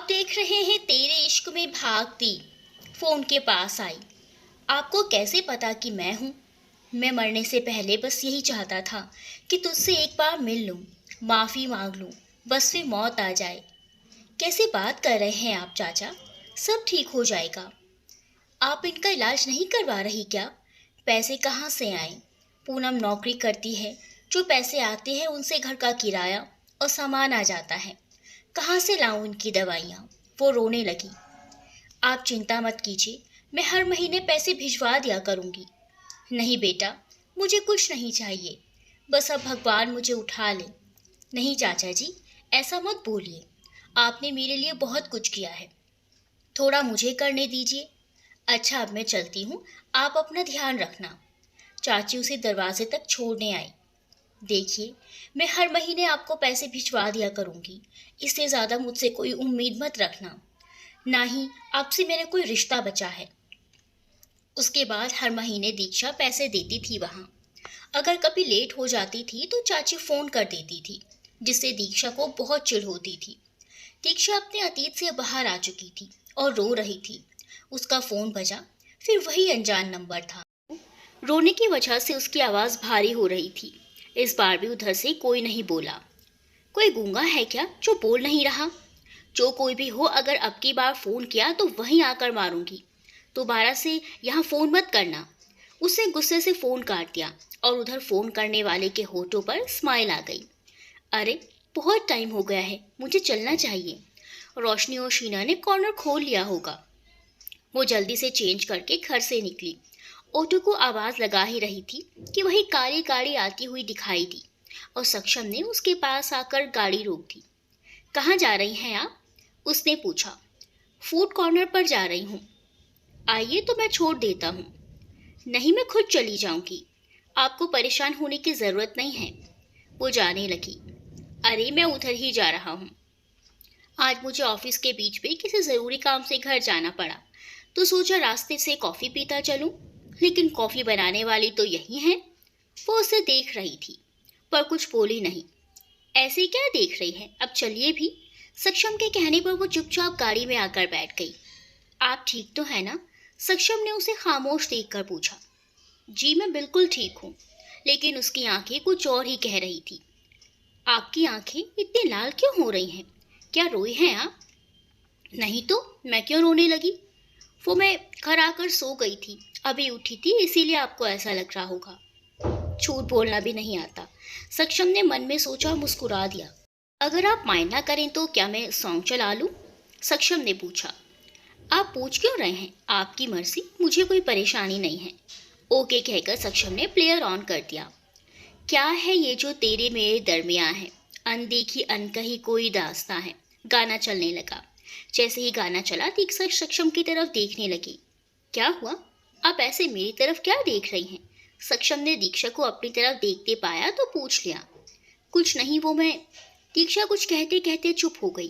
आप देख रहे हैं तेरे इश्क में भागती। फोन के पास आई। आपको कैसे पता कि मैं हूँ? मैं मरने से पहले बस यही चाहता था कि तुझसे एक बार मिल लूँ, माफ़ी मांग लूँ, बस फिर मौत आ जाए। कैसे बात कर रहे हैं आप चाचा? सब ठीक हो जाएगा। आप इनका इलाज नहीं करवा रही क्या? पैसे कहाँ से आए? पूनम नौकरी करती है, जो पैसे आते हैं उनसे घर का किराया और सामान आ जाता है। कहाँ से लाऊं इनकी दवाइयाँ? वो रोने लगी। आप चिंता मत कीजिए, मैं हर महीने पैसे भिजवा दिया करूँगी। नहीं बेटा, मुझे कुछ नहीं चाहिए, बस अब भगवान मुझे उठा ले। नहीं चाचा जी, ऐसा मत बोलिए। आपने मेरे लिए बहुत कुछ किया है, थोड़ा मुझे करने दीजिए। अच्छा अब मैं चलती हूँ, आप अपना ध्यान रखना। चाची उसे दरवाजे तक छोड़ने आई। देखिए, मैं हर महीने आपको पैसे भिजवा दिया करूँगी, इससे ज़्यादा मुझसे कोई उम्मीद मत रखना। ना ही आपसे मेरा कोई रिश्ता बचा है। उसके बाद हर महीने दीक्षा पैसे देती थी वहाँ। अगर कभी लेट हो जाती थी तो चाची फ़ोन कर देती थी, जिससे दीक्षा को बहुत चिढ़ होती थी। दीक्षा अपने अतीत से बाहर आ चुकी थी और रो रही थी। उसका फ़ोन बजा, फिर वही अनजान नंबर था। रोने की वजह से उसकी आवाज़ भारी हो रही थी। इस बार भी उधर से कोई नहीं बोला। कोई गूंगा है क्या जो बोल नहीं रहा? जो कोई भी हो, अगर अब की बार फ़ोन किया तो वहीं आकर मारूंगी। दोबारा से यहाँ फ़ोन मत करना। उसने गुस्से से फ़ोन काट दिया और उधर फ़ोन करने वाले के होठों पर स्माइल आ गई। अरे, बहुत टाइम हो गया है, मुझे चलना चाहिए। रोशनी और शीना ने कॉर्नर खोल लिया होगा। वो जल्दी से चेंज करके घर से निकली। ऑटो को आवाज़ लगा ही रही थी कि वही काली गाड़ी आती हुई दिखाई दी और सक्षम ने उसके पास आकर गाड़ी रोक दी। कहाँ जा रही हैं आप? उसने पूछा। फूड कॉर्नर पर जा रही हूँ। आइए तो मैं छोड़ देता हूँ। नहीं, मैं खुद चली जाऊंगी, आपको परेशान होने की ज़रूरत नहीं है। वो जाने लगी। अरे, मैं उधर ही जा रहा हूँ। आज मुझे ऑफिस के बीच में किसी ज़रूरी काम से घर जाना पड़ा, तो सोचा रास्ते से कॉफ़ी पीता चलूं। लेकिन कॉफ़ी बनाने वाली तो यही है। वो उसे देख रही थी, पर कुछ बोली नहीं। ऐसे क्या देख रही है, अब चलिए भी। सक्षम के कहने पर वो चुपचाप गाड़ी में आकर बैठ गई। आप ठीक तो है ना? सक्षम ने उसे खामोश देखकर पूछा। जी मैं बिल्कुल ठीक हूँ, लेकिन उसकी आंखें कुछ और ही कह रही थी। आपकी आंखें इतनी लाल क्यों हो रही हैं? क्या रोए हैं आप? नहीं तो मैं क्यों रोने लगी? वो मैं घर आकर सो गई थी, अभी उठी थी, इसीलिए आपको ऐसा लग रहा होगा। झूठ बोलना भी नहीं आता, सक्षम ने मन में सोचा और मुस्कुरा दिया। अगर आप माइंड ना करें तो क्या मैं सॉन्ग चला लूं? सक्षम ने पूछा। आप पूछ क्यों रहे हैं? आपकी मर्जी, मुझे कोई परेशानी नहीं है। ओके कहकर सक्षम ने प्लेयर ऑन कर दिया। क्या है ये जो तेरे मेरे दरमियां है, अनदेखी अनकही कोई दास्तां है। गाना चलने लगा। जैसे ही गाना चला दीक्षा सक्षम की तरफ देखने लगी। क्या हुआ? आप ऐसे मेरी तरफ क्या देख रही हैं? सक्षम ने दीक्षा को अपनी तरफ देखते पाया तो पूछ लिया। कुछ नहीं, वो मैं। दीक्षा कुछ कहते कहते चुप हो गई।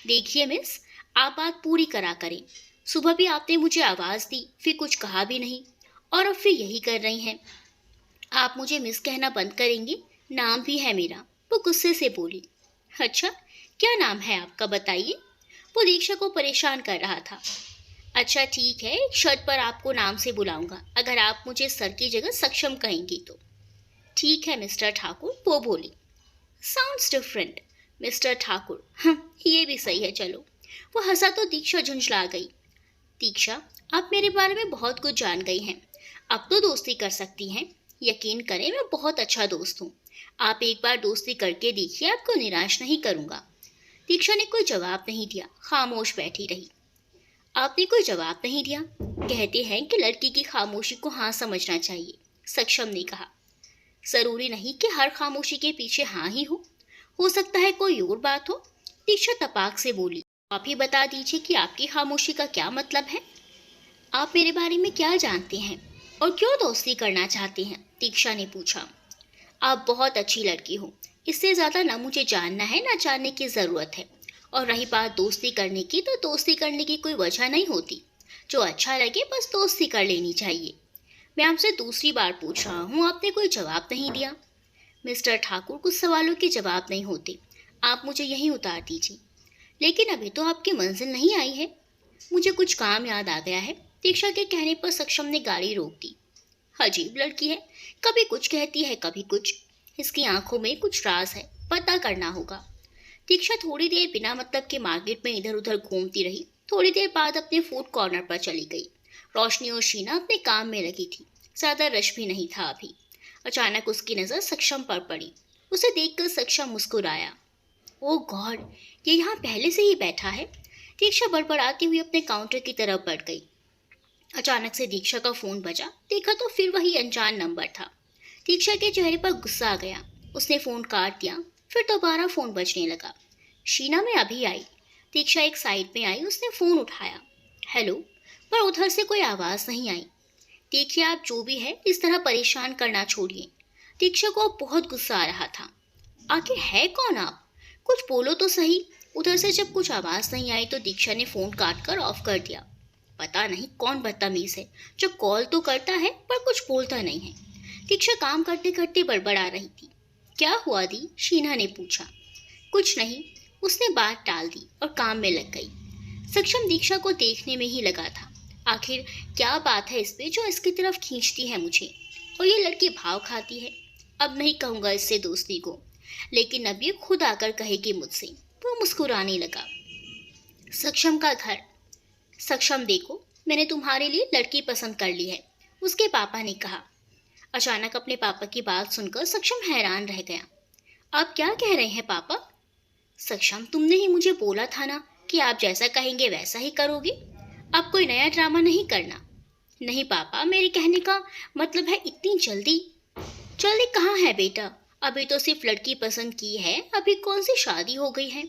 देखिए मिस, आप बात पूरी करा करें। सुबह भी आपने मुझे आवाज़ दी, फिर कुछ कहा भी नहीं, और अब फिर यही कर रही हैं। आप मुझे मिस कहना बंद करेंगी? नाम भी है मेरा। वो गुस्से से बोली। अच्छा, क्या नाम है आपका, बताइए। वो दीक्षा को परेशान कर रहा था। अच्छा ठीक है, एक शर्त पर आपको नाम से बुलाऊंगा, अगर आप मुझे सर की जगह सक्षम कहेंगी तो। ठीक है मिस्टर ठाकुर, वो बोली। Sounds different. मिस्टर ठाकुर, ये भी सही है, चलो। वो हंसा तो दीक्षा झुंझला गई। दीक्षा, आप मेरे बारे में बहुत कुछ जान गई हैं, अब तो दोस्ती कर सकती हैं। यकीन करें, मैं बहुत अच्छा दोस्त हूँ। आप एक बार दोस्ती करके देखिए, आपको निराश नहीं करूँगा। दीक्षा ने कोई जवाब नहीं दिया, खामोश बैठी रही। आपने कोई जवाब नहीं दिया? कहते हैं कि लड़की की खामोशी को हाँ समझना चाहिए, सक्षम ने कहा। जरूरी नहीं कि हर खामोशी के पीछे हाँ ही हो सकता है कोई और बात हो। दीक्षा तपाक से बोली। आप ही बता दीजिए कि आपकी खामोशी का क्या मतलब है। आप मेरे बारे में क्या जानते हैं और क्यों दोस्ती करना चाहते हैं? दीक्षा ने पूछा। आप बहुत अच्छी लड़की हो, इससे ज़्यादा ना मुझे जानना है ना जानने की ज़रूरत है। और रही बात दोस्ती करने की, तो दोस्ती करने की कोई वजह नहीं होती। जो अच्छा लगे बस दोस्ती कर लेनी चाहिए। मैं आपसे दूसरी बार पूछ रहा हूँ, आपने कोई जवाब नहीं दिया। मिस्टर ठाकुर, कुछ सवालों के जवाब नहीं होते, आप मुझे यहीं उतार दीजिए। लेकिन अभी तो आपकी मंजिल नहीं आई है। मुझे कुछ काम याद आ गया है। दीक्षा के कहने पर सक्षम ने गाड़ी रोक दी। अजीब लड़की है, कभी कुछ कहती है कभी कुछ। इसकी आंखों में कुछ राज है, पता करना होगा। दीक्षा थोड़ी देर बिना मतलब के मार्केट में इधर उधर घूमती रही। थोड़ी देर बाद अपने फूड कॉर्नर पर चली गई। रोशनी और शीना अपने काम में लगी थी। ज्यादा रश भी नहीं था अभी। अचानक उसकी नजर सक्षम पर पड़ी। उसे देखकर सक्षम मुस्कुराया। ओह गॉड, ये यहाँ पहले से ही बैठा है। दीक्षा बड़बड़ाती हुई अपने काउंटर की तरफ बढ़ गई। अचानक से दीक्षा का फोन बजा। देखा तो फिर वही अनजान नंबर था। दीक्षा के चेहरे पर गुस्सा आ गया। उसने फोन काट दिया। फिर दोबारा फोन बजने लगा। शीना में अभी आई। दीक्षा एक साइड में आई। उसने फोन उठाया। हेलो, पर उधर से कोई आवाज नहीं आई। देखिए, आप जो भी है इस तरह परेशान करना छोड़िए। दीक्षा को अब बहुत गुस्सा आ रहा था। आखिर है कौन आप? कुछ बोलो तो सही। उधर से जब कुछ आवाज नहीं आई तो दीक्षा ने फोन काट कर ऑफ कर दिया। पता नहीं कौन बदतमीज है जो कॉल तो करता है पर कुछ बोलता नहीं है। दीक्षा काम करते करते बड़बड़ा रही थी। क्या हुआ दी? शीना ने पूछा। कुछ नहीं, उसने बात टाल दी और काम में लग गई। सक्षम दीक्षा को देखने में ही लगा था। आखिर क्या बात है इस पे जो इसकी तरफ खींचती है मुझे, और ये लड़की भाव खाती है। अब नहीं कहूंगा इससे दोस्ती को, लेकिन अब ये खुद आकर कहेगी मुझसे। वो मुस्कुराने लगा। सक्षम का घर। सक्षम देखो, मैंने तुम्हारे लिए लड़की पसंद कर ली है, उसके पापा ने कहा। अचानक अपने पापा की बात सुनकर सक्षम हैरान रह गया। आप क्या कह रहे हैं पापा? सक्षम, तुमने ही मुझे बोला था ना कि आप जैसा कहेंगे वैसा ही करोगे। अब कोई नया ड्रामा नहीं करना। नहीं पापा, मेरे कहने का मतलब है इतनी जल्दी। जल्दी कहाँ है बेटा? अभी तो सिर्फ लड़की पसंद की है, अभी कौन सी शादी हो गई है?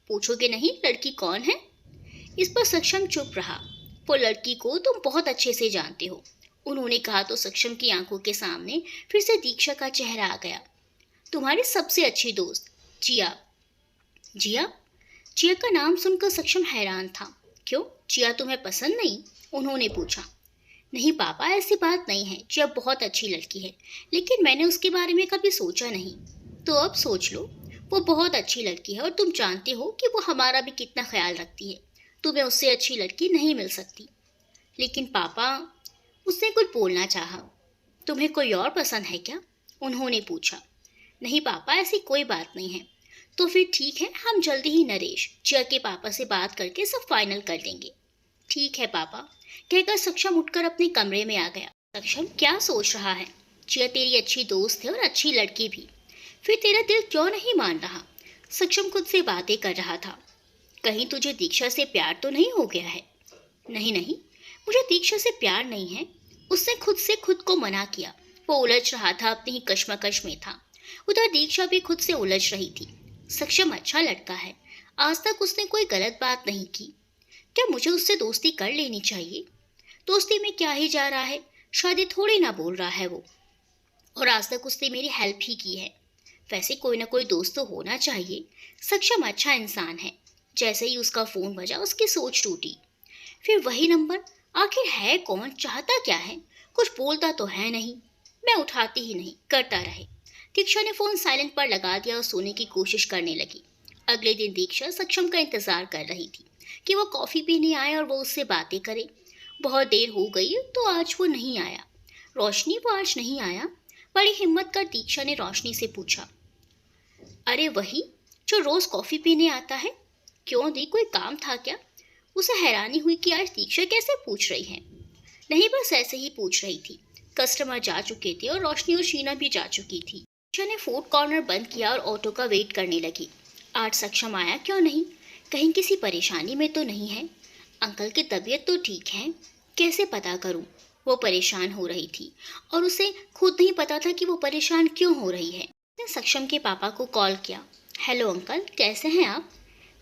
पूछोगे नहीं लड़की कौन है? इस पर सक्षम चुप रहा। वो लड़की को तुम बहुत अच्छे से जानते हो, उन्होंने कहा तो सक्षम की आंखों के सामने फिर से दीक्षा का चेहरा आ गया। तुम्हारी सबसे अच्छी दोस्त जिया। जिया? जिया का नाम सुनकर सक्षम हैरान था। क्यों, जिया तुम्हें पसंद नहीं? उन्होंने पूछा। नहीं पापा, ऐसी बात नहीं है। जिया बहुत अच्छी लड़की है, लेकिन मैंने उसके बारे में कभी सोचा नहीं। तो अब सोच लो। वो बहुत अच्छी लड़की है और तुम जानते हो कि वो हमारा भी कितना ख्याल रखती है। तुम्हें उससे अच्छी लड़की नहीं मिल सकती। लेकिन पापा, उसने कुछ बोलना चाहा। तुम्हें कोई और पसंद है क्या? उन्होंने पूछा। नहीं पापा, ऐसी कोई बात नहीं है। तो फिर ठीक है, हम जल्दी ही नरेश जिया के पापा से बात करके सब फाइनल कर देंगे। ठीक है पापा, कहकर सक्षम उठकर अपने कमरे में आ गया। सक्षम क्या सोच रहा है? जिया तेरी अच्छी दोस्त है और अच्छी लड़की भी। फिर तेरा दिल क्यों नहीं मान रहा? सक्षम खुद से बातें कर रहा था। कहीं तुझे दीक्षा से प्यार तो नहीं हो गया है? नहीं नहीं, मुझे दीक्षा से प्यार नहीं है। उसने खुद से खुद को मना किया। वो उलझ रहा था, अपनी ही कश्मकश में था। उधर दीक्षा भी खुद से उलझ रही थी। सक्षम अच्छा लड़का है, आज तक उसने कोई गलत बात नहीं की। क्या मुझे उससे दोस्ती कर लेनी चाहिए? दोस्ती में क्या ही जा रहा है, शादी थोड़ी ना बोल रहा है वो। और आज तक उसने मेरी हेल्प ही की है। वैसे कोई ना कोई दोस्त तो होना चाहिए। सक्षम अच्छा इंसान है। जैसे ही उसका फोन बजा उसकी सोच टूटी। फिर वही नंबर। आखिर है कौन, चाहता क्या है? कुछ बोलता तो है नहीं। मैं उठाती ही नहीं, करता रहे। दीक्षा ने फोन साइलेंट पर लगा दिया और सोने की कोशिश करने लगी। अगले दिन दीक्षा सक्षम का इंतजार कर रही थी कि वो कॉफी पीने आए और वो उससे बातें करे। बहुत देर हो गई तो आज वो नहीं आया। रोशनी, वो आज नहीं आया? बड़ी हिम्मत कर दीक्षा ने रोशनी से पूछा। अरे वही जो रोज कॉफी पीने आता है। क्यों दी, कोई काम था क्या? उसे हैरानी हुई कि आज दीक्षा कैसे पूछ रही है। नहीं, बस ऐसे ही पूछ रही थी। कस्टमर जा चुके थे और रोशनी और शीना भी जा चुकी थी। दीक्षा ने फूड कॉर्नर बंद किया और ऑटो का वेट करने लगी। आज सक्षम आया क्यों नहीं? कहीं किसी परेशानी में तो नहीं है? अंकल की तबीयत तो ठीक है, कैसे पता करूं? वो परेशान हो रही थी और उसे खुद नहीं पता था कि वो परेशान क्यों हो रही है। उसने सक्षम के पापा को कॉल किया। हेलो अंकल, कैसे हैं आप?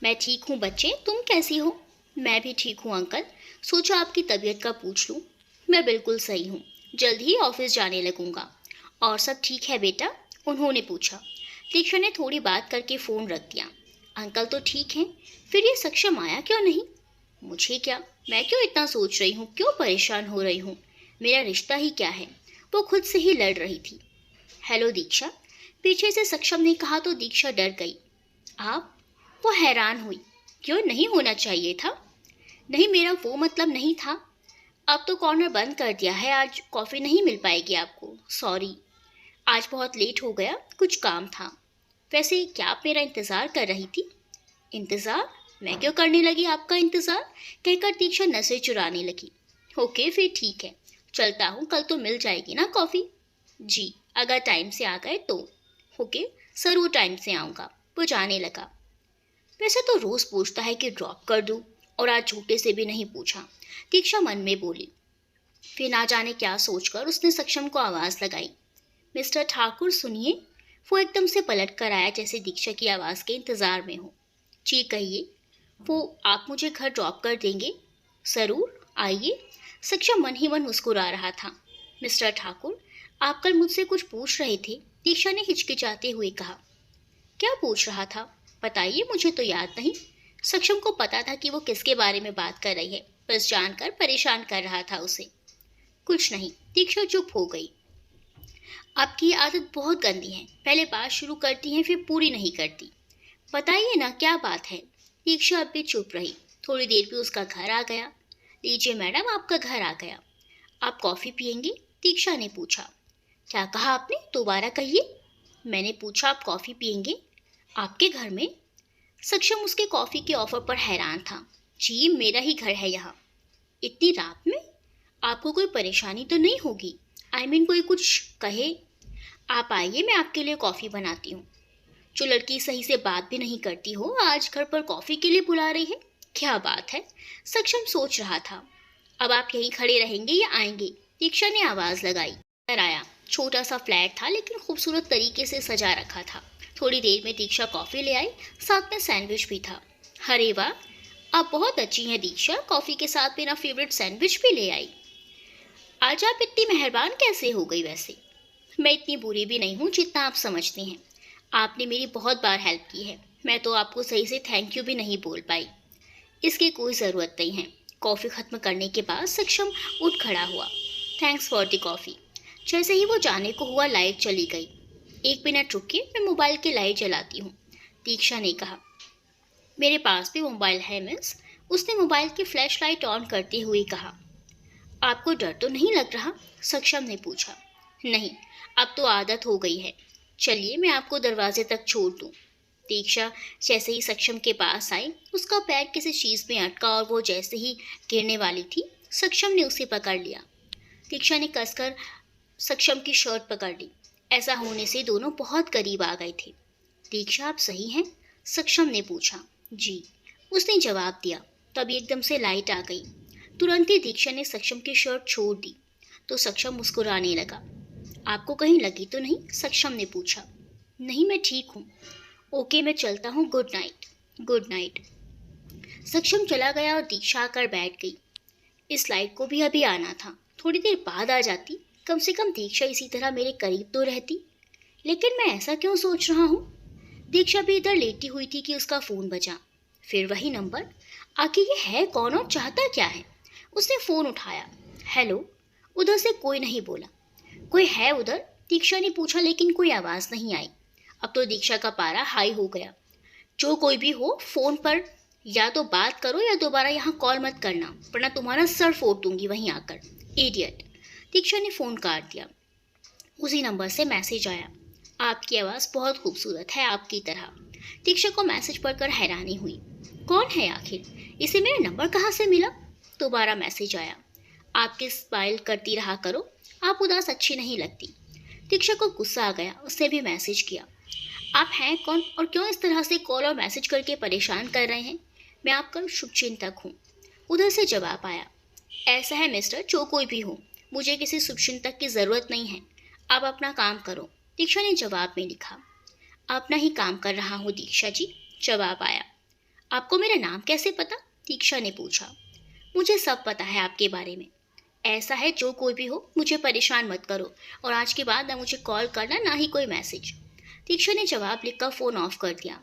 मैं ठीक हूँ बच्चे, तुम कैसी हो? मैं भी ठीक हूँ अंकल, सोचा आपकी तबीयत का पूछ लूँ। मैं बिल्कुल सही हूँ, जल्द ही ऑफिस जाने लगूंगा। और सब ठीक है बेटा? उन्होंने पूछा। दीक्षा ने थोड़ी बात करके फ़ोन रख दिया। अंकल तो ठीक हैं, फिर ये सक्षम आया क्यों नहीं? मुझे क्या, मैं क्यों इतना सोच रही हूँ, क्यों परेशान हो रही हूँ? मेरा रिश्ता ही क्या है? वो खुद से ही लड़ रही थी। हेलो दीक्षा, पीछे से सक्षम ने कहा तो दीक्षा डर गई। आप? वो हैरान हुई। क्यों नहीं होना चाहिए था? नहीं, मेरा वो मतलब नहीं था। अब तो कॉर्नर बंद कर दिया है, आज कॉफ़ी नहीं मिल पाएगी आपको। सॉरी, आज बहुत लेट हो गया, कुछ काम था। वैसे क्या आप मेरा इंतज़ार कर रही थी? इंतज़ार? मैं क्यों करने लगी आपका इंतज़ार? कहकर दीक्षा नसें चुराने लगी। ओके फिर ठीक है, चलता हूँ, कल तो मिल जाएगी ना कॉफ़ी? जी, अगर टाइम से आ गए तो। ओके, ज़रूर टाइम से आऊँगा। वो जाने लगा। वैसे तो रोज़ पूछता है कि ड्रॉप कर दूँ, और आज झूठे से भी नहीं पूछा, दीक्षा मन में बोली। फिर ना जाने क्या सोचकर उसने सक्षम को आवाज़ लगाई। मिस्टर ठाकुर सुनिए। वो एकदम से पलट कर आया जैसे दीक्षा की आवाज़ के इंतज़ार में हो। जी कहिए। वो आप मुझे घर ड्रॉप कर देंगे? ज़रूर, आइए। सक्षम मन ही मन मुस्कुरा रहा था। मिस्टर ठाकुर, आप कल मुझसे कुछ पूछ रहे थे, दीक्षा ने हिचकिचाते हुए कहा। क्या पूछ रहा था? बताइए, मुझे तो याद नहीं। सक्षम को पता था कि वो किसके बारे में बात कर रही है, बस जानकर परेशान कर रहा था उसे। कुछ नहीं। दीक्षा चुप हो गई। आपकी ये आदत बहुत गंदी है, पहले बात शुरू करती हैं फिर पूरी नहीं करती। बताइए ना, क्या बात है? दीक्षा अब भी चुप रही। थोड़ी देर में उसका घर आ गया। लीजिए मैडम, आपका घर आ गया। आप कॉफ़ी पियेंगी? दीक्षा ने पूछा। क्या कहा आपने? दोबारा कहिए। मैंने पूछा आप कॉफ़ी पियेंगे? आपके घर में? सक्षम उसके कॉफ़ी के ऑफर पर हैरान था। जी, मेरा ही घर है यहाँ। इतनी रात में? आपको कोई परेशानी तो नहीं होगी? आई मीन कोई कुछ कहे? आप आइए, मैं आपके लिए कॉफ़ी बनाती हूँ। जो लड़की सही से बात भी नहीं करती हो, आज घर पर कॉफ़ी के लिए बुला रही है। क्या बात है? सक्षम सोच रहा था। अब आप यहीं खड़े रहेंगे या आएंगे? दीक्षा ने आवाज़ लगाई। घर आया। छोटा सा फ्लैट था लेकिन खूबसूरत तरीके से सजा रखा था। थोड़ी देर में दीक्षा कॉफ़ी ले आई, साथ में सैंडविच भी था। अरे वाह, आप बहुत अच्छी हैं दीक्षा, कॉफ़ी के साथ मेरा फेवरेट सैंडविच भी ले आई। आज आप इतनी मेहरबान कैसे हो गई वैसे? मैं इतनी बुरी भी नहीं हूँ जितना आप समझती हैं। आपने मेरी बहुत बार हेल्प की है, मैं तो आपको सही से थैंक यू भी नहीं बोल पाई। इसकी कोई ज़रूरत नहीं है। कॉफ़ी ख़त्म करने के बाद सक्षम उठ खड़ा हुआ। Thanks for the coffee. जैसे ही वो जाने को हुआ, लाइट चली गई। एक मिनट रुकिए, मैं मोबाइल की लाइट जलाती हूँ, दीक्षा ने कहा। मेरे पास भी मोबाइल है मिस। उसने मोबाइल की फ्लैश लाइट ऑन करते हुए कहा। आपको डर तो नहीं लग रहा? सक्षम ने पूछा। नहीं, अब तो आदत हो गई है। चलिए, मैं आपको दरवाजे तक छोड़ दूँ। दीक्षा जैसे ही सक्षम के पास आई, उसका पैर किसी चीज़ में अटका और वो जैसे ही गिरने वाली थी, सक्षम ने उसे पकड़ लिया। दीक्षा ने कसकर सक्षम की शर्ट पकड़ ली। ऐसा होने से दोनों बहुत करीब आ गए थे। दीक्षा, आप सही हैं? सक्षम ने पूछा। जी, उसने जवाब दिया। तभी एकदम से लाइट आ गई। तुरंत ही दीक्षा ने सक्षम की शर्ट छोड़ दी तो सक्षम मुस्कुराने लगा। आपको कहीं लगी तो नहीं? सक्षम ने पूछा। नहीं, मैं ठीक हूँ। ओके, मैं चलता हूँ, गुड नाइट। Good night. सक्षम चला गया और दीक्षा आकर बैठ गई। इस लाइट को भी अभी आना था, थोड़ी देर बाद आ जाती, कम से कम दीक्षा इसी तरह मेरे करीब तो रहती। लेकिन मैं ऐसा क्यों सोच रहा हूँ? दीक्षा भी इधर लेटी हुई थी कि उसका फ़ोन बजा। फिर वही नंबर। आखिर ये है कौन और चाहता क्या है? उसने फ़ोन उठाया। हेलो। उधर से कोई नहीं बोला। कोई है उधर? दीक्षा ने पूछा, लेकिन कोई आवाज़ नहीं आई। अब तो दीक्षा का पारा हाई हो गया। जो कोई भी हो, फ़ोन पर या तो बात करो या दोबारा यहाँ कॉल मत करना, वरना तुम्हारा सर फोड़ दूंगी वहीं आकर। इडियट। दीक्षा ने फ़ोन काट दिया। उसी नंबर से मैसेज आया। आपकी आवाज़ बहुत खूबसूरत है, आपकी तरह। दीक्षा को मैसेज पढ़कर हैरानी हुई। कौन है आखिर? इसे मेरा नंबर कहाँ से मिला? दोबारा मैसेज आया। आपकी स्माइल करती रहा करो, आप उदास अच्छी नहीं लगती। दीक्षा को गुस्सा आ गया। उसने भी मैसेज किया। आप हैं कौन और क्यों इस तरह से कॉल और मैसेज करके परेशान कर रहे हैं? मैं आपका शुभचिंतक हूँ। उधर से जवाब आया। ऐसा है मिस्टर, जो कोई भी हो, मुझे किसी शुभचिंतक की ज़रूरत नहीं है। आप अपना काम करो। दीक्षा ने जवाब में लिखा। अपना ही काम कर रहा हूँ दीक्षा जी, जवाब आया। आपको मेरा नाम कैसे पता? दीक्षा ने पूछा। मुझे सब पता है आपके बारे में। ऐसा है, जो कोई भी हो, मुझे परेशान मत करो, और आज के बाद ना मुझे कॉल करना ना ही कोई मैसेज। दीक्षा ने जवाब लिखकर फ़ोन ऑफ कर दिया।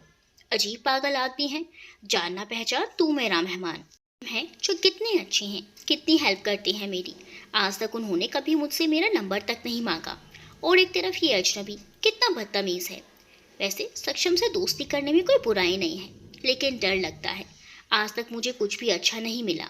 अजीब पागल आदमी है। जानना पहचान, तू मेरा मेहमान है, जो कितने अच्छे हैं, कितनी हेल्प करते हैं मेरी। आज तक उन्होंने कभी मुझसे मेरा नंबर तक नहीं मांगा। और एक तरफ ये अजनबी, कितना बदतमीज़ है। वैसे सक्षम से दोस्ती करने में कोई बुराई नहीं है, लेकिन डर लगता है। आज तक मुझे कुछ भी अच्छा नहीं मिला।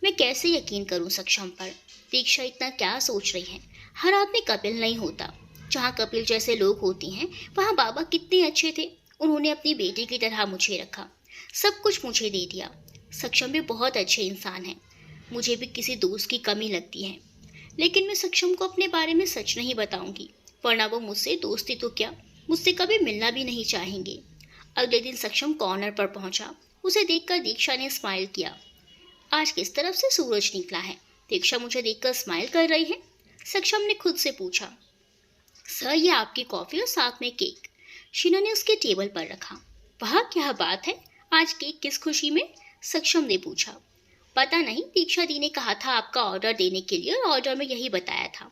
मैं कैसे यकीन करूं सक्षम पर? दीक्षा इतना क्या सोच रही है? हर आदमी कपिल नहीं होता। जहाँ कपिल जैसे लोग होते हैं वहाँ बाबा कितने अच्छे थे। उन्होंने अपनी बेटी की तरह मुझे रखा, सब कुछ मुझे दे दिया। सक्षम भी बहुत अच्छे इंसान हैं। मुझे भी किसी दोस्त की कमी लगती है, लेकिन मैं सक्षम को अपने बारे में सच नहीं बताऊंगी, वरना वो मुझसे दोस्ती तो क्या, मुझसे कभी मिलना भी नहीं चाहेंगे। अगले दिन सक्षम कॉर्नर पर पहुंचा। उसे देखकर दीक्षा ने स्माइल किया। आज किस तरफ से सूरज निकला है? दीक्षा मुझे देखकर स्माइल कर रही है। सक्षम ने खुद से पूछा। सर, ये आपकी कॉफी और साथ में केक। शीना ने उसके टेबल पर रखा। वह क्या बात है, आज केक किस खुशी में? सक्षम ने पूछा। पता नहीं, दीक्षा दी ने कहा था आपका ऑर्डर देने के लिए और ऑर्डर में यही बताया था।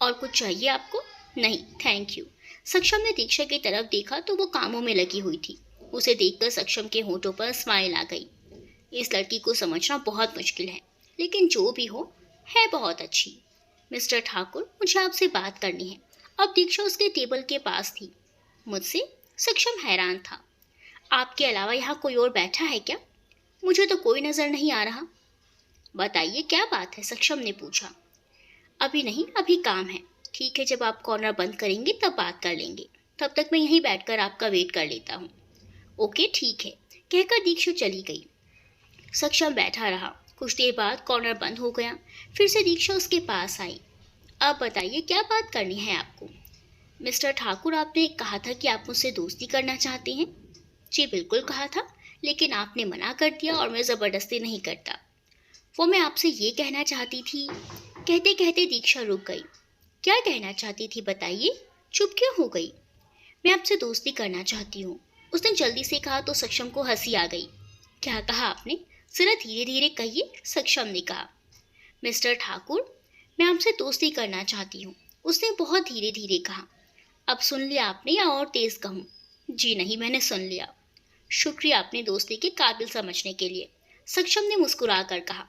और कुछ चाहिए आपको? नहीं, थैंक यू। सक्षम ने दीक्षा की तरफ देखा तो वो कामों में लगी हुई थी। उसे देखकर सक्षम के होठों पर स्माइल आ गई। इस लड़की को समझना बहुत मुश्किल है, लेकिन जो भी हो, है बहुत अच्छी। मिस्टर ठाकुर, मुझे आपसे बात करनी है। अब दीक्षा उसके टेबल के पास थी। मुझसे? सक्षम हैरान था। आपके अलावा यहाँ कोई और बैठा है क्या? मुझे तो कोई नजर नहीं आ रहा। बताइए क्या बात है? सक्षम ने पूछा। अभी नहीं, अभी काम है। ठीक है, जब आप कॉर्नर बंद करेंगे तब बात कर लेंगे। तब तक मैं यहीं बैठकर आपका वेट कर लेता हूँ। ओके, ठीक है, कहकर दीक्षा चली गई। सक्षम बैठा रहा। कुछ देर बाद कॉर्नर बंद हो गया। फिर से दीक्षा उसके पास आई। अब बताइए क्या बात करनी है आपको? मिस्टर ठाकुर, आपने कहा था कि आप मुझसे दोस्ती करना चाहते हैं। जी बिल्कुल कहा था, लेकिन आपने मना कर दिया और मैं ज़बरदस्ती नहीं करता। वो मैं आपसे ये कहना चाहती थी। कहते कहते दीक्षा रुक गई। क्या कहना चाहती थी बताइए? चुप क्यों हो गई? मैं आपसे दोस्ती करना चाहती हूँ, उसने जल्दी से कहा तो सक्षम को हंसी आ गई। क्या कहा आपने? जरा धीरे धीरे कहिए, सक्षम ने कहा। मिस्टर ठाकुर, मैं आपसे दोस्ती करना चाहती हूँ, उसने बहुत धीरे धीरे कहा। अब सुन लिया आपने या और तेज कहूँ? जी नहीं, मैंने सुन लिया। शुक्रिया अपनी दोस्ती के काबिल समझने के लिए, सक्षम ने मुस्कुरा कर कहा।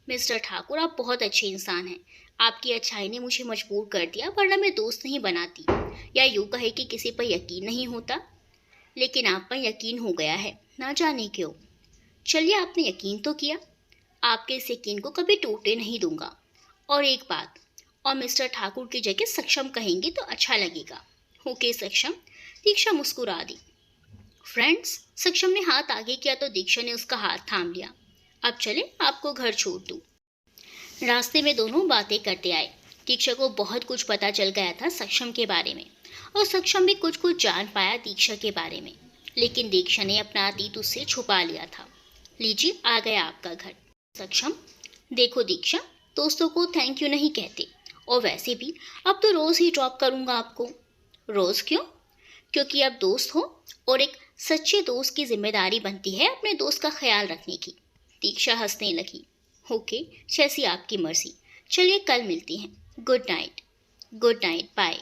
मिस्टर ठाकुर, आप बहुत अच्छे इंसान हैं। आपकी अच्छाई ने मुझे मजबूर कर दिया, वरना मैं दोस्त नहीं बनाती, या यूँ कहे कि किसी पर यकीन नहीं होता। लेकिन आप पर यकीन हो गया है, ना जाने क्यों। चलिए, आपने यकीन तो किया। आपके इस यकीन को कभी टूटने नहीं दूंगा। और एक बात, और मिस्टर ठाकुर की जगह सक्षम कहेंगे तो अच्छा लगेगा। ओके सक्षम, दीक्षा मुस्कुरा दी। फ्रेंड्स, सक्षम ने हाथ आगे किया तो दीक्षा ने उसका हाथ थाम लिया। अब चले, आपको घर छोड़ दूँ। रास्ते में दोनों बातें करते आए। दीक्षा को बहुत कुछ पता चल गया था सक्षम के बारे में, और सक्षम भी कुछ कुछ जान पाया दीक्षा के बारे में। लेकिन दीक्षा ने अपना अतीत उससे छुपा लिया था। लीजिए, आ गया आपका घर। सक्षम, देखो दीक्षा, दोस्तों को थैंक यू नहीं कहते, और वैसे भी अब तो रोज़ ही ड्रॉप करूँगा आपको। रोज़ क्यों? क्योंकि अब दोस्त हो, और एक सच्चे दोस्त की जिम्मेदारी बनती है अपने दोस्त का ख्याल रखने की। दीक्षा हंसने लगी। ओके, जैसी आपकी मर्जी। चलिए, कल मिलती हैं। Good night. Good night, bye.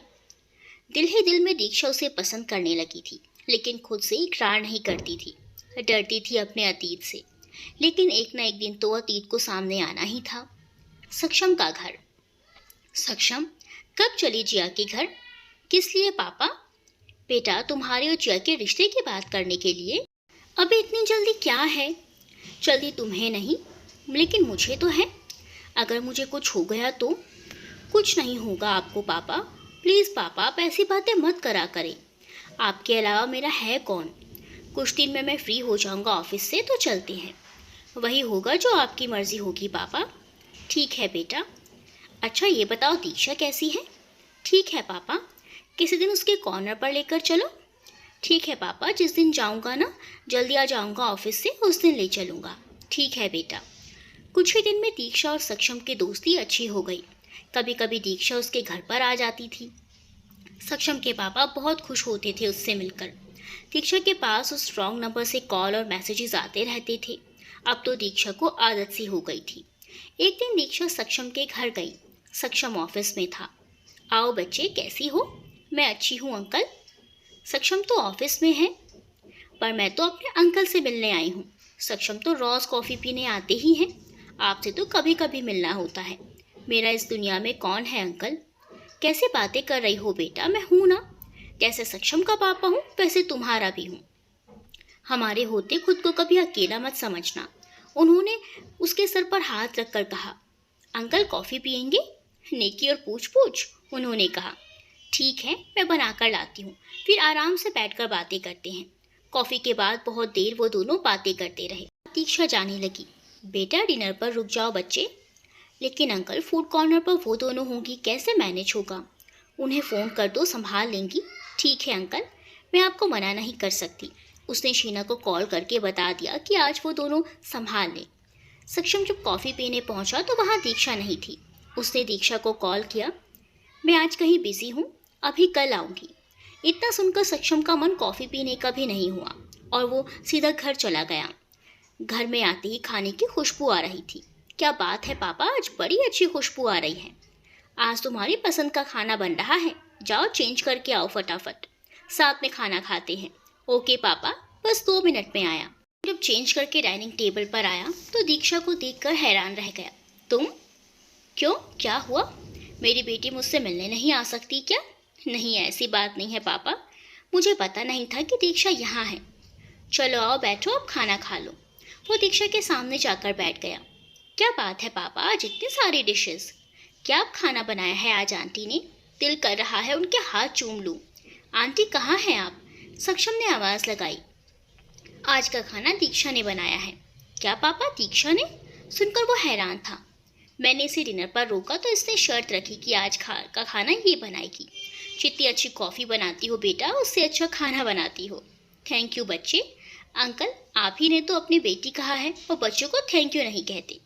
दिल ही दिल में दीक्षा उसे पसंद करने लगी थी, लेकिन खुद से इकरार नहीं करती थी। डरती थी अपने अतीत से, लेकिन एक न एक दिन तो अतीत को सामने आना ही था। सक्षम का घर। सक्षम, कब चली जिया के घर? किस लिए पापा? बेटा, तुम्हारे और जिया के रिश्ते की बात करने के लिए। अभी इतनी जल्दी क्या है? जल्दी तुम्हें नहीं, लेकिन मुझे तो है। अगर मुझे कुछ हो गया तो? कुछ नहीं होगा आपको पापा। प्लीज़ पापा, आप ऐसी बातें मत करा करें। आपके अलावा मेरा है कौन? कुछ दिन में मैं फ्री हो जाऊंगा ऑफिस से, तो चलते हैं। वही होगा जो आपकी मर्जी होगी पापा। ठीक है बेटा। अच्छा ये बताओ, दीक्षा कैसी है? ठीक है पापा। किसी दिन उसके कॉर्नर पर लेकर चलो। ठीक है पापा, जिस दिन जाऊंगा ना, जल्दी आ जाऊंगा ऑफिस से, उस दिन ले चलूंगा। ठीक है बेटा। कुछ ही दिन में दीक्षा और सक्षम की दोस्ती अच्छी हो गई। कभी कभी दीक्षा उसके घर पर आ जाती थी। सक्षम के पापा बहुत खुश होते थे उससे मिलकर। दीक्षा के पास उस रॉन्ग नंबर से कॉल और मैसेजेस आते रहते थे। अब तो दीक्षा को आदत सी हो गई थी। एक दिन दीक्षा सक्षम के घर गई। सक्षम ऑफिस में था। आओ बच्चे, कैसी हो? मैं अच्छी हूँ अंकल। सक्षम तो ऑफिस में है, पर मैं तो अपने अंकल से मिलने आई हूँ। सक्षम तो रोज़ कॉफ़ी पीने आते ही हैं, आपसे तो कभी कभी मिलना होता है। मेरा इस दुनिया में कौन है अंकल? कैसे बातें कर रही हो बेटा, मैं हूँ ना। जैसे सक्षम का पापा हूँ, वैसे तुम्हारा भी हूँ। हमारे होते खुद को कभी अकेला मत समझना। उन्होंने उसके सर पर हाथ रखकर कहा। अंकल कॉफ़ी पियेंगे? नेकी और पूछ पूछ, उन्होंने कहा। ठीक है, मैं बनाकर लाती हूँ, फिर आराम से बैठकर बातें करते हैं। कॉफ़ी के बाद बहुत देर वो दोनों बातें करते रहे। दीक्षा जाने लगी। बेटा डिनर पर रुक जाओ बच्चे। लेकिन अंकल फूड कॉर्नर पर वो दोनों होंगी, कैसे मैनेज होगा? उन्हें फ़ोन कर दो, संभाल लेंगी। ठीक है अंकल, मैं आपको मना नहीं कर सकती। उसने शीना को कॉल करके बता दिया कि आज वो दोनों संभाल लें। सक्षम जब कॉफ़ी पीने पहुंचा तो वहाँ दीक्षा नहीं थी। उसने दीक्षा को कॉल किया। मैं आज कहीं बिजी हूँ, अभी कल आऊँगी। इतना सुनकर सक्षम का मन कॉफ़ी पीने का भी नहीं हुआ और वो सीधा घर चला गया। घर में आते ही खाने की खुशबू आ रही थी। क्या बात है पापा, आज बड़ी अच्छी खुशबू आ रही है। आज तुम्हारी पसंद का खाना बन रहा है, जाओ चेंज करके आओ फटाफट, साथ में खाना खाते हैं। ओके पापा, बस 2 मिनट में आया। जब चेंज करके डाइनिंग टेबल पर आया तो दीक्षा को देखकर हैरान रह गया। तुम? क्यों, क्या हुआ? मेरी बेटी मुझसे मिलने नहीं आ सकती क्या? नहीं, ऐसी बात नहीं है पापा, मुझे पता नहीं था कि दीक्षा यहाँ है। चलो आओ बैठो, अब खाना खा लो। वो दीक्षा के सामने जाकर बैठ गया। क्या बात है पापा, आज इतनी सारी डिशेस। क्या आप खाना बनाया है आज आंटी ने? दिल कर रहा है उनके हाथ चूम लूं। आंटी कहाँ हैं आप? सक्षम ने आवाज़ लगाई। आज का खाना दीक्षा ने बनाया है। क्या पापा, दीक्षा ने? सुनकर वो हैरान था। मैंने इसे डिनर पर रोका तो इसने शर्त रखी कि आज का खाना ये बनाएगी। जितनी अच्छी कॉफ़ी बनाती हो बेटा, उससे अच्छा खाना बनाती हो। थैंक यू बच्चे। अंकल, आप ही ने तो अपनी बेटी कहा है और बच्चों को थैंक यू नहीं कहते।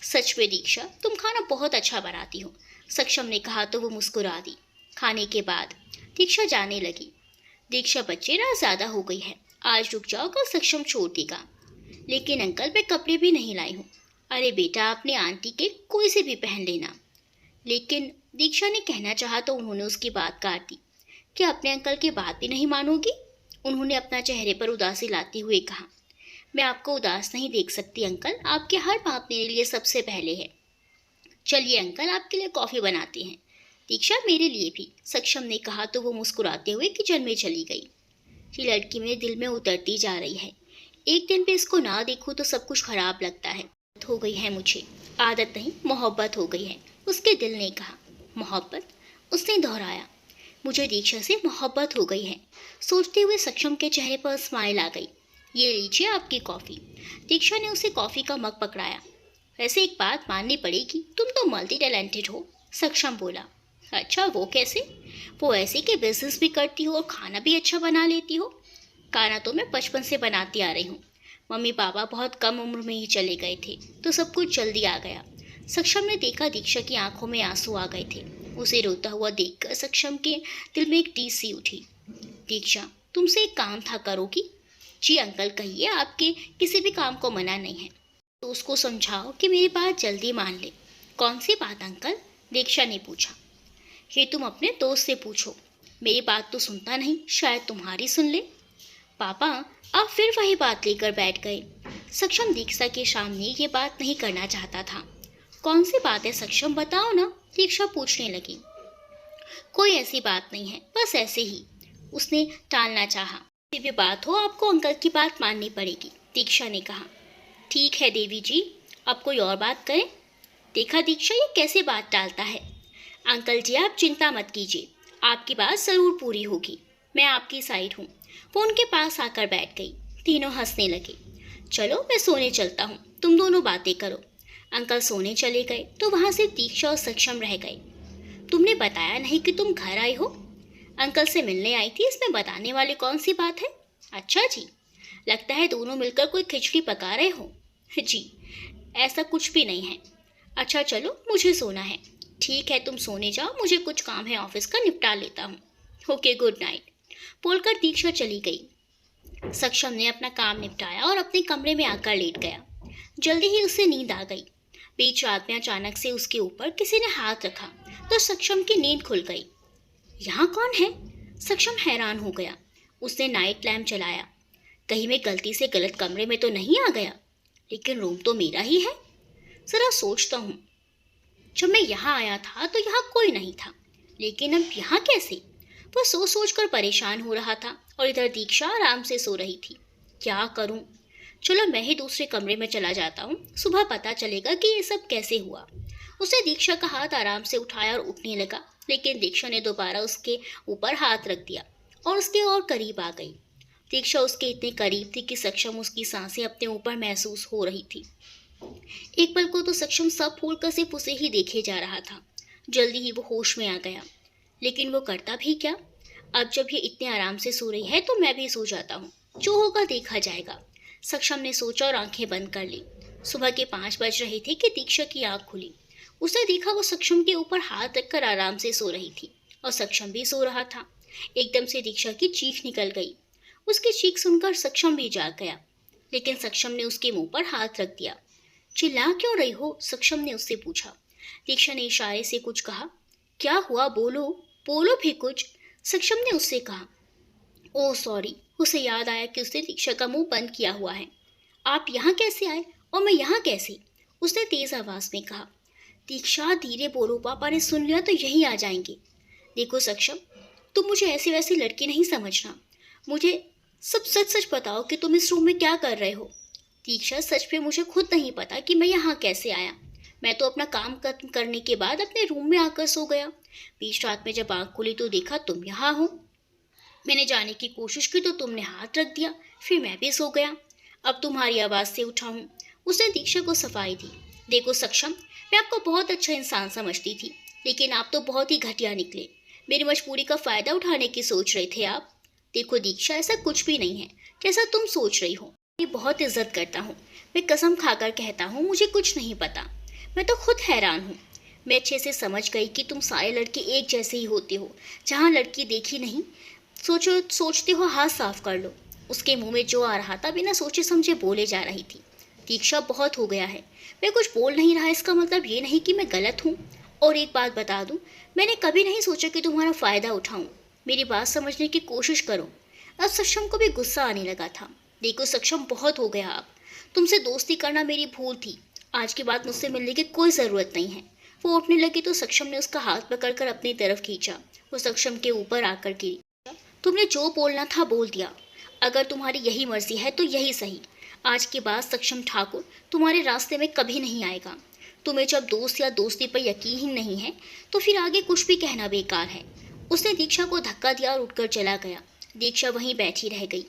सच में दीक्षा, तुम खाना बहुत अच्छा बनाती हो, सक्षम ने कहा तो वो मुस्कुरा दी। खाने के बाद दीक्षा जाने लगी। दीक्षा बच्चे, रात ज़्यादा हो गई है, आज रुक जाओ, कल सक्षम छोड़ देगा। लेकिन अंकल, मैं कपड़े भी नहीं लाई हूँ। अरे बेटा, अपने आंटी के कोई से भी पहन लेना। लेकिन दीक्षा ने कहना चाहा तो उन्होंने उसकी बात काट दी। क्या अपने अंकल की बात भी नहीं मानोगी? उन्होंने अपना चेहरे पर उदासी लाते हुए कहा। मैं आपको उदास नहीं देख सकती अंकल, आपकी हर बात मेरे लिए सबसे पहले है। चलिए अंकल, आपके लिए कॉफ़ी बनाते हैं। दीक्षा, मेरे लिए भी, सक्षम ने कहा तो वो मुस्कुराते हुए किचन में चली गई। ये लड़की मेरे दिल में उतरती जा रही है। एक दिन भी इसको ना देखूं तो सब कुछ खराब लगता है। हो गई है मुझे, आदत नहीं मोहब्बत हो गई है, उसके दिल ने कहा। मोहब्बत? उसने दोहराया। मुझे दीक्षा से मोहब्बत हो गई है। सोचते हुए सक्षम के चेहरे पर स्माइल आ गई। ये लीजिए आपकी कॉफ़ी। दीक्षा ने उसे कॉफ़ी का मग पकड़ाया। वैसे एक बात माननी पड़ेगी, तुम तो मल्टी टैलेंटेड हो, सक्षम बोला। अच्छा, वो कैसे? वो ऐसे कि बिजनेस भी करती हो और खाना भी अच्छा बना लेती हो। खाना तो मैं बचपन से बनाती आ रही हूँ। मम्मी पापा बहुत कम उम्र में ही चले गए थे तो सब कुछ जल्दी आ गया। सक्षम ने देखा दीक्षा की आंखों में आंसू आ गए थे। उसे रोता हुआ देखकर सक्षम के दिल में एक टीस सी उठी। दीक्षा, तुमसे एक काम था, करोगी? जी अंकल कहिए, आपके किसी भी काम को मना नहीं है। तो उसको समझाओ कि मेरी बात जल्दी मान ले। कौन सी बात अंकल? दीक्षा ने पूछा। ये तुम अपने दोस्त से पूछो, मेरी बात तो सुनता नहीं, शायद तुम्हारी सुन ले। पापा, आप फिर वही बात लेकर बैठ गए। सक्षम दीक्षा के सामने ये बात नहीं करना चाहता था। कौन सी बात है सक्षम, बताओ ना, दीक्षा पूछने लगी। कोई ऐसी बात नहीं है, बस ऐसे ही, उसने टालना चाहा। कोई भी बात हो आपको अंकल की बात माननी पड़ेगी, दीक्षा ने कहा। ठीक है देवी जी, अब कोई और बात करें? देखा दीक्षा, ये कैसे बात टालता है। अंकल जी आप चिंता मत कीजिए, आपकी बात ज़रूर पूरी होगी, मैं आपकी साइड हूँ। वो उनके पास आकर बैठ गई। तीनों हंसने लगे। चलो मैं सोने चलता हूँ, तुम दोनों बातें करो। अंकल सोने चले गए तो वहाँ से दीक्षा और सक्षम रह गए। तुमने बताया नहीं कि तुम घर आई हो? अंकल से मिलने आई थी, इसमें बताने वाली कौन सी बात है? अच्छा जी, लगता है दोनों मिलकर कोई खिचड़ी पका रहे हो। जी, ऐसा कुछ भी नहीं है। अच्छा चलो, मुझे सोना है। ठीक है, तुम सोने जाओ, मुझे कुछ काम है ऑफिस का, निपटा लेता हूँ। ओके, गुड नाइट बोलकर दीक्षा चली गई। सक्षम ने अपना काम निपटाया और अपने कमरे में आकर लेट गया। जल्दी ही उसे नींद आ गई। बीच रात में अचानक से उसके ऊपर किसी ने हाथ रखा तो सक्षम की नींद खुल गई। यहाँ कौन है? सक्षम हैरान हो गया। उसने नाइट लैम्प जलाया। कहीं मैं गलती से गलत कमरे में तो नहीं आ गया? लेकिन रूम तो मेरा ही है। जरा सोचता हूँ, जब मैं यहाँ आया था तो यहाँ कोई नहीं था, लेकिन अब यहाँ कैसे? वो सोच सोच कर परेशान हो रहा था और इधर दीक्षा आराम से सो रही थी। क्या करूं? चलो मैं ही दूसरे कमरे में चला जाता हूँ, सुबह पता चलेगा कि ये सब कैसे हुआ। उसने दीक्षा का हाथ आराम से उठाया और उठने लगा, लेकिन दीक्षा ने दोबारा उसके ऊपर हाथ रख दिया और उसके और करीब आ गई। दीक्षा उसके इतने करीब थी कि सक्षम उसकी सांसें अपने ऊपर महसूस हो रही थी। एक पल को तो सक्षम सब खोलकर सिर्फ उसे ही देखे जा रहा था। जल्दी ही वो होश में आ गया, लेकिन वो करता भी क्या? अब जब ये इतने आराम से सो रही है तो मैं भी सो जाता हूँ, जो होगा देखा जाएगा। सक्षम ने सोचा और आंखें बंद कर ली। सुबह के 5 बज रहे थे कि दीक्षा की आंख खुली। उसने देखा वो सक्षम के ऊपर हाथ रखकर आराम से सो रही थी और सक्षम भी सो रहा था। एकदम से दीक्षा की चीख निकल गई। उसकी चीख सुनकर सक्षम भी जाग गया, लेकिन सक्षम ने उसके मुंह पर हाथ रख दिया। चिल्ला क्यों रही हो? सक्षम ने उससे पूछा। दीक्षा ने इशारे से कुछ कहा। क्या हुआ? बोलो, बोलो भी कुछ, सक्षम ने उससे कहा। Oh sorry. उसे याद आया कि उसने दीक्षा का मुंह बंद किया हुआ है। आप यहाँ कैसे आए और मैं यहाँ कैसे? उसने तेज आवाज में कहा। दीक्षा धीरे बोलो, पापा ने सुन लिया तो यहीं आ जाएंगे। देखो सक्षम, तुम मुझे ऐसी वैसी लड़की नहीं समझना। मुझे सब सच सच बताओ कि तुम इस रूम में क्या कर रहे हो। दीक्षा, सच में मुझे खुद नहीं पता कि मैं यहाँ कैसे आया। मैं तो अपना काम करने के बाद अपने रूम में आकर सो गया। बीच रात में जब आंख खुली तो देखा तुम यहाँ हो। मैंने जाने की कोशिश की तो तुमने हाथ रख दिया, फिर मैं भी सो गया। अब तुम्हारी आवाज़ से उठा हूँ। उसने दीक्षा को सफाई दी। देखो सक्षम, मैं आपको बहुत अच्छा इंसान समझती थी, लेकिन आप तो बहुत ही घटिया निकले। मेरी मजबूरी का फ़ायदा उठाने की सोच रहे थे आप। देखो दीक्षा, ऐसा कुछ भी नहीं है जैसा तुम सोच रही हो। मैं बहुत इज्जत करता हूँ। मैं कसम खाकर कहता हूँ, मुझे कुछ नहीं पता। मैं तो खुद हैरान हूँ। मैं अच्छे से समझ गई कि तुम सारे लड़के एक जैसे ही होते हो। जहाँ लड़की देखी नहीं, सोचते हो हाथ साफ कर लो। उसके मुंह में जो आ रहा था बिना सोचे समझे बोले जा रही थी। दीक्षा, बहुत हो गया है। मैं कुछ बोल नहीं रहा, इसका मतलब ये नहीं कि मैं गलत हूँ। और एक बात बता दूँ, मैंने कभी नहीं सोचा कि तुम्हारा फ़ायदा उठाऊँ। मेरी बात समझने की कोशिश करो। अब सक्षम को भी गुस्सा आने लगा था। देखो सक्षम, बहुत हो गया अब। तुमसे दोस्ती करना मेरी भूल थी। आज के बाद मुझसे मिलने की कोई ज़रूरत नहीं है। वो उठने लगी तो सक्षम ने उसका हाथ पकड़कर अपनी तरफ खींचा। वो सक्षम के ऊपर आकर गिरी। तुमने जो बोलना था बोल दिया। अगर तुम्हारी यही मर्जी है तो यही सही। आज के बाद सक्षम ठाकुर तुम्हारे रास्ते में कभी नहीं आएगा। तुम्हें जब दोस्त या दोस्ती पर यकीन ही नहीं है तो फिर आगे कुछ भी कहना बेकार है। उसने दीक्षा को धक्का दिया और उठकर चला गया। दीक्षा वहीं बैठी रह गई।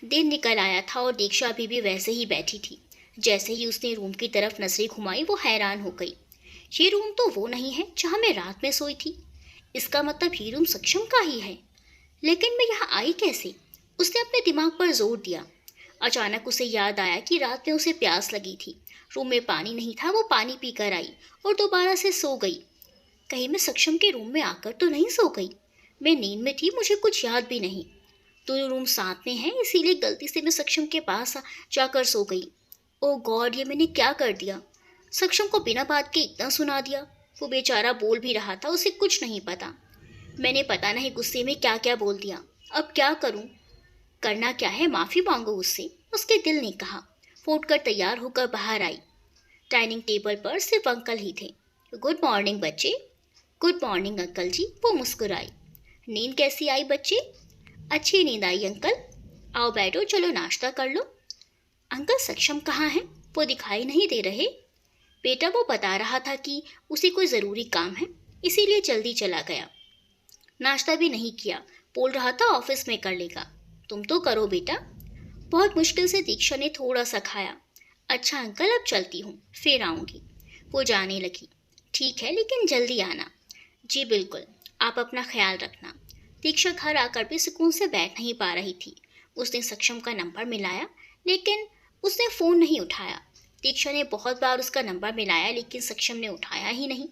दिन निकल आया था और दीक्षा अभी भी वैसे ही बैठी थी। जैसे ही उसने रूम की तरफ नजरें घुमाई वो हैरान हो गई। ये रूम तो वो नहीं है जहाँ मैं रात में सोई थी। इसका मतलब ये रूम सक्षम का ही है। लेकिन मैं यहाँ आई कैसे? उसने अपने दिमाग पर जोर दिया। अचानक उसे याद आया कि रात में उसे प्यास लगी थी। रूम में पानी नहीं था। वो पानी पीकर आई और दोबारा से सो गई। कहीं मैं सक्षम के रूम में आकर तो नहीं सो गई? मैं नींद में थी, मुझे कुछ याद भी नहीं। दोनों रूम साथ में हैं, इसीलिए गलती से मैं सक्षम के पास जाकर सो गई। ओह गॉड, ये मैंने क्या कर दिया? सक्षम को बिना बात के इतना सुना दिया। वो बेचारा बोल भी रहा था, उसे कुछ नहीं पता। मैंने पता नहीं गुस्से में क्या क्या बोल दिया। अब क्या करूं? करना क्या है, माफ़ी मांगो उससे, उसके दिल ने कहा। वो उठकर तैयार होकर बाहर आई। डाइनिंग टेबल पर सिर्फ अंकल ही थे। गुड मॉर्निंग बच्चे। गुड मॉर्निंग अंकल जी। वो मुस्कुराई। नींद कैसी आई बच्चे? अच्छी नींद आई अंकल। आओ बैठो, चलो नाश्ता कर लो। अंकल सक्षम कहाँ हैं? वो दिखाई नहीं दे रहे। बेटा, वो बता रहा था कि उसे कोई ज़रूरी काम है, इसीलिए जल्दी चला गया। नाश्ता भी नहीं किया, बोल रहा था ऑफिस में कर लेगा। तुम तो करो बेटा। बहुत मुश्किल से दीक्षा ने थोड़ा सा खाया। अच्छा अंकल, अब चलती हूँ, फिर आऊँगी। वो जाने लगी। ठीक है, लेकिन जल्दी आना। जी बिल्कुल, आप अपना ख्याल रखना। दीक्षा घर आकर भी सुकून से बैठ नहीं पा रही थी। उसने सक्षम का नंबर मिलाया, लेकिन उसने फ़ोन नहीं उठाया। दीक्षा ने बहुत बार उसका नंबर मिलाया, लेकिन सक्षम ने उठाया ही नहीं।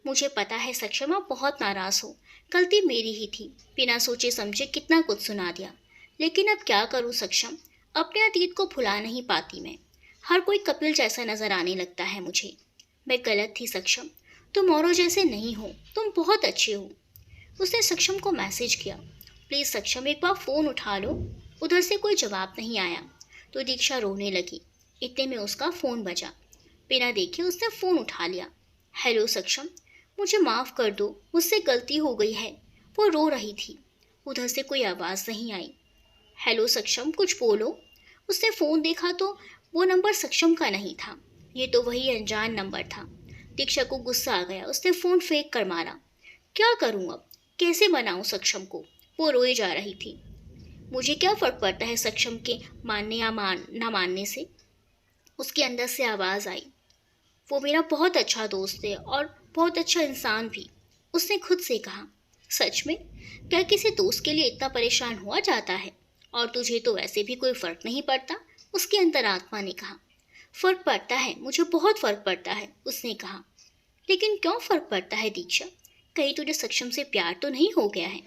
मुझे पता है सक्षम, आप बहुत नाराज़ हो। गलती मेरी ही थी। बिना सोचे समझे कितना कुछ सुना दिया। लेकिन अब क्या करूं सक्षम, अपने अतीत को भुला नहीं पाती मैं। हर कोई कपिल जैसा नजर आने लगता है मुझे। मैं गलत थी सक्षम। तुम औरों जैसे नहीं हो, तुम बहुत अच्छे हो। उसने सक्षम को मैसेज किया। प्लीज़ सक्षम, एक बार फ़ोन उठा लो। उधर से कोई जवाब नहीं आया तो दीक्षा रोने लगी। इतने में उसका फ़ोन बजा। बिना देखे उसने फ़ोन उठा लिया। हेलो सक्षम, मुझे माफ़ कर दो, मुझसे गलती हो गई है। वो रो रही थी। उधर से कोई आवाज़ नहीं आई। हेलो सक्षम, कुछ बोलो। उसने फ़ोन देखा तो वो नंबर सक्षम का नहीं था। ये तो वही अनजान नंबर था। दीक्षा को गुस्सा आ गया। उसने फ़ोन फेंक कर मारा। क्या करूं अब? कैसे मनाऊं सक्षम को? वो रोए जा रही थी। मुझे क्या फ़र्क पड़ता है सक्षम के मानने या ना मानने से? उसके अंदर से आवाज़ आई। वो मेरा बहुत अच्छा दोस्त है और बहुत अच्छा इंसान भी। उसने खुद से कहा। सच में? क्या किसी दोस्त के लिए इतना परेशान हुआ जाता है? और तुझे तो वैसे भी कोई फर्क नहीं पड़ता, उसकी अंतरात्मा ने कहा। फर्क पड़ता है, मुझे बहुत फर्क पड़ता है, उसने कहा। लेकिन क्यों फर्क पड़ता है दीक्षा? कहीं तुझे सक्षम से प्यार तो नहीं हो गया है?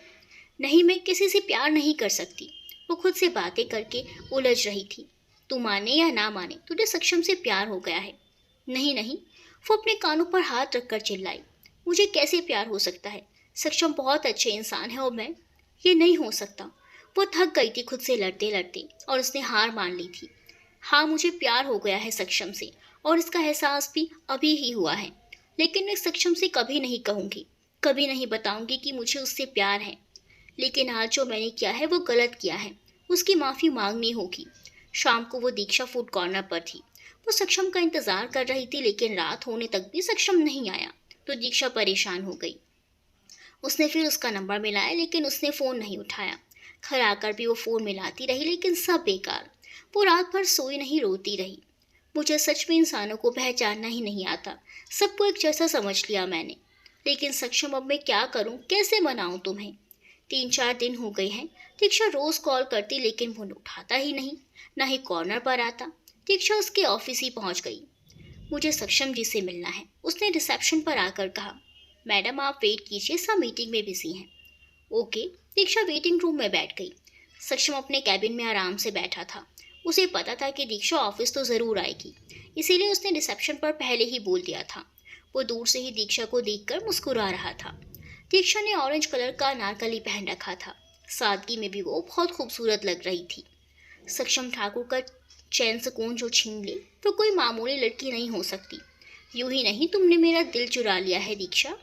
नहीं, मैं किसी से प्यार नहीं कर सकती। वो खुद से बातें करके उलझ रही थी। तू माने या ना माने, तुझे सक्षम से प्यार हो गया है। नहीं नहीं, वो अपने कानों पर हाथ रखकर चिल्लाई। मुझे कैसे प्यार हो सकता है? सक्षम बहुत अच्छे इंसान है और मैं, ये नहीं हो सकता। वो थक गई थी खुद से लड़ते लड़ते और उसने हार मान ली थी। हाँ, मुझे प्यार हो गया है सक्षम से और इसका एहसास भी अभी ही हुआ है। लेकिन मैं सक्षम से कभी नहीं कहूँगी, कभी नहीं बताऊंगी कि मुझे उससे प्यार है। लेकिन आज जो मैंने किया है वो गलत किया है, उसकी माफ़ी मांगनी होगी। शाम को वो दीक्षा फूड कॉर्नर पर थी। वो सक्षम का इंतज़ार कर रही थी, लेकिन रात होने तक भी सक्षम नहीं आया तो दीक्षा परेशान हो गई। उसने फिर उसका नंबर मिलाया, लेकिन उसने फ़ोन नहीं उठाया। घर आकर भी वो फ़ोन मिलाती रही, लेकिन सब बेकार। वो रात भर सोई नहीं, रोती रही। मुझे सच में इंसानों को पहचानना ही नहीं आता। सबको एक जैसा समझ लिया मैंने। लेकिन सक्षम, अब मैं क्या करूं? कैसे मनाऊं तुम्हें? 3-4 दिन हो गए हैं। दीक्षा रोज़ कॉल करती, लेकिन वो उठाता ही नहीं, ना ही कॉर्नर पर आता। दीक्षा उसके ऑफिस ही पहुंच गई। मुझे सक्षम जी से मिलना है, उसने रिसेप्शन पर आकर कहा। मैडम आप वेट कीजिए, सब मीटिंग में बिजी हैं। ओके। दीक्षा वेटिंग रूम में बैठ गई। सक्षम अपने कैबिन में आराम से बैठा था। उसे पता था कि दीक्षा ऑफिस तो ज़रूर आएगी, इसीलिए उसने रिसेप्शन पर पहले ही बोल दिया था। वो दूर से ही दीक्षा को देखकर मुस्कुरा रहा था। दीक्षा ने ऑरेंज कलर का अनारकली पहन रखा था। सादगी में भी वो बहुत खूबसूरत लग रही थी। सक्षम ठाकुर का चैन सुकून जो छीन ले तो कोई मामूली लड़की नहीं हो सकती। यूं ही नहीं, तुमने मेरा दिल चुरा लिया है दीक्षा।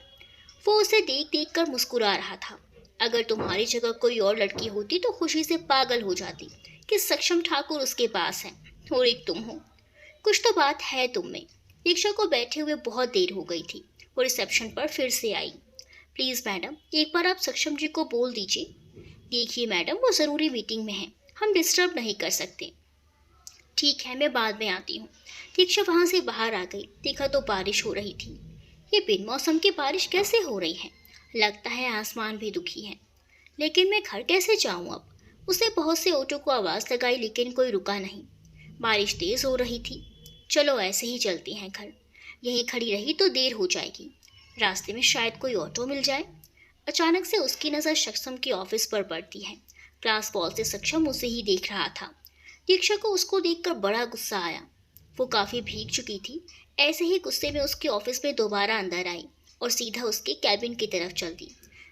वो उसे देख देख कर मुस्कुरा रहा था। अगर तुम्हारी जगह कोई और लड़की होती तो खुशी से पागल हो जाती कि सक्षम ठाकुर उसके पास है और एक तुम हो। कुछ तो बात है तुम में। दीक्षा को बैठे हुए बहुत देर हो गई थी। वो रिसेप्शन पर फिर से आई। प्लीज़ मैडम, एक बार आप सक्षम जी को बोल दीजिए। देखिए मैडम, वो ज़रूरी मीटिंग में है, हम डिस्टर्ब नहीं कर सकते। ठीक है, मैं बाद में आती हूँ। दीक्षा वहाँ से बाहर आ गई। देखा तो बारिश हो रही थी। ये बिन मौसम की बारिश कैसे हो रही है? लगता है आसमान भी दुखी है। लेकिन मैं घर कैसे जाऊँ अब? उसने बहुत से ऑटो को आवाज़ लगाई, लेकिन कोई रुका नहीं। बारिश तेज़ हो रही थी। चलो ऐसे ही चलती हैं घर। यहीं खड़ी रही तो देर हो जाएगी। रास्ते में शायद कोई ऑटो मिल जाए। अचानक से उसकी नज़र सक्षम के ऑफिस पर पड़ती है। ग्लास बॉल से सक्षम उसे ही देख रहा था। दीक्षा को उसको देखकर बड़ा गुस्सा आया। वो काफ़ी भीग चुकी थी। ऐसे ही गुस्से में उसके ऑफिस में दोबारा अंदर आई और सीधा उसके कैबिन की तरफ चल दी।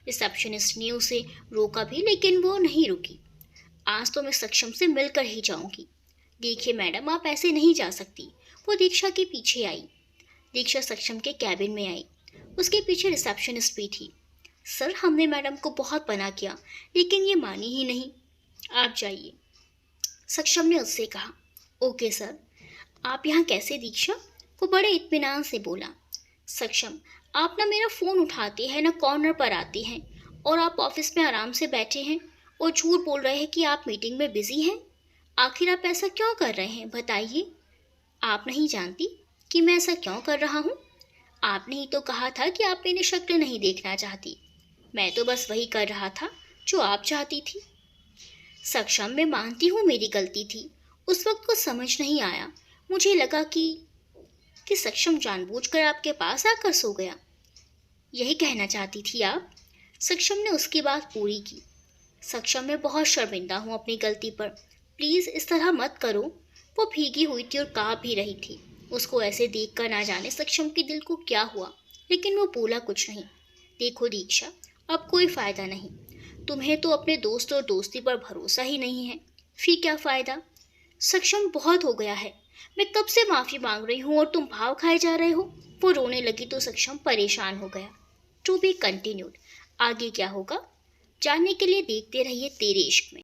रिसेप्शनिस्ट ने उसे रोका भी, लेकिन वो नहीं रुकी। आज तो मैं सक्षम से मिलकर ही जाऊंगी। देखिए मैडम, आप ऐसे नहीं जा सकती। वो दीक्षा के पीछे आई। दीक्षा सक्षम के कैबिन में आई। उसके पीछे रिसेप्शनिस्ट भी थी। सर, हमने मैडम को बहुत मना किया, लेकिन ये मानी ही नहीं। आप जाइए, सक्षम ने उससे कहा। Okay sir. आप यहाँ कैसे दीक्षा? वो बड़े इत्मीनान से बोला। सक्षम, आप ना मेरा फ़ोन उठाते हैं, ना कॉर्नर पर आते हैं, और आप ऑफिस में आराम से बैठे हैं और झूठ बोल रहे हैं कि आप मीटिंग में बिजी हैं। आखिर आप ऐसा क्यों कर रहे हैं, बताइए। आप नहीं जानती कि मैं ऐसा क्यों कर रहा हूँ? आपने ही तो कहा था कि आप मेरी शक्ल नहीं देखना चाहती। मैं तो बस वही कर रहा था जो आप चाहती थी। सक्षम, मैं मानती हूँ मेरी गलती थी। उस वक्त कुछ समझ नहीं आया। मुझे लगा कि सक्षम जानबूझकर आपके पास आकर सो गया। यही कहना चाहती थी आप? सक्षम ने उसकी बात पूरी की। सक्षम, मैं बहुत शर्मिंदा हूँ अपनी गलती पर। प्लीज़ इस तरह मत करो। वो भीगी हुई थी और काँप भी रही थी। उसको ऐसे देखकर ना जाने सक्षम के दिल को क्या हुआ, लेकिन वो बोला कुछ नहीं। देखो दीक्षा, अब कोई फ़ायदा नहीं। तुम्हें तो अपने दोस्त और दोस्ती पर भरोसा ही नहीं है। फिर क्या फ़ायदा? सक्षम, बहुत हो गया है। मैं कब से माफ़ी मांग रही हूँ और तुम भाव खाए जा रहे हो। वो रोने लगी तो सक्षम परेशान हो गया। To be continued. आगे क्या होगा जानने के लिए देखते रहिए तेरे इश्क में।